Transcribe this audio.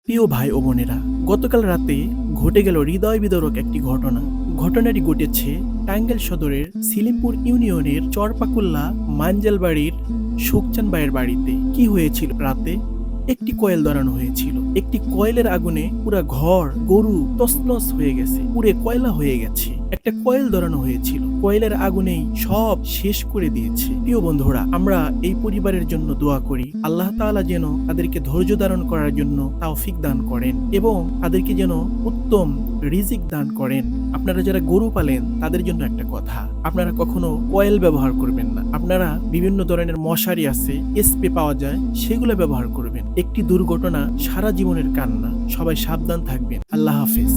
প্রিয় ভাই ও বোনেরা, গতকাল রাতে ঘটে গেল হৃদয় বিদারক একটি ঘটনা। ঘটনাটি ঘটেছে টাঙ্গাইল সদরের সিলিমপুর ইউনিয়নের চরপাকুল্লা মাঞ্জালবাড়ির সুখচান ভাইয়ের বাড়িতে। কি হয়েছিল রাতে? একটি কয়েল ধরানো হয়েছিল। একটি কয়েলের আগুনে পুরা ঘর, গরু তছনছ হয়ে গেছে, পুরে কয়লা হয়ে গেছে। একটা কয়েল ধরানো হয়েছিল, কয়েলের আগুনেই সব শেষ করে দিয়েছে। প্রিয় বন্ধুরা, আমরা এই পরিবারের জন্য দোয়া করি, আল্লাহ তাআলা যেন তাদেরকে ধৈর্য ধারণ করার জন্য তৌফিক দান করেন এবং তাদেরকে যেন উত্তম রিজিক দান করেন। আপনারা যারা গরু পালেন তাদের জন্য একটা কথা, আপনারা কখনো কয়েল ব্যবহার করবেন না। আপনারা বিভিন্ন ধরনের মশারি আছে, স্প্রে পাওয়া যায়, সেগুলো ব্যবহার করবেন। একটি দুর্ঘটনা সারা জীবনের কান্না। সবাই সাবধান থাকবেন। আল্লাহ হাফেজ।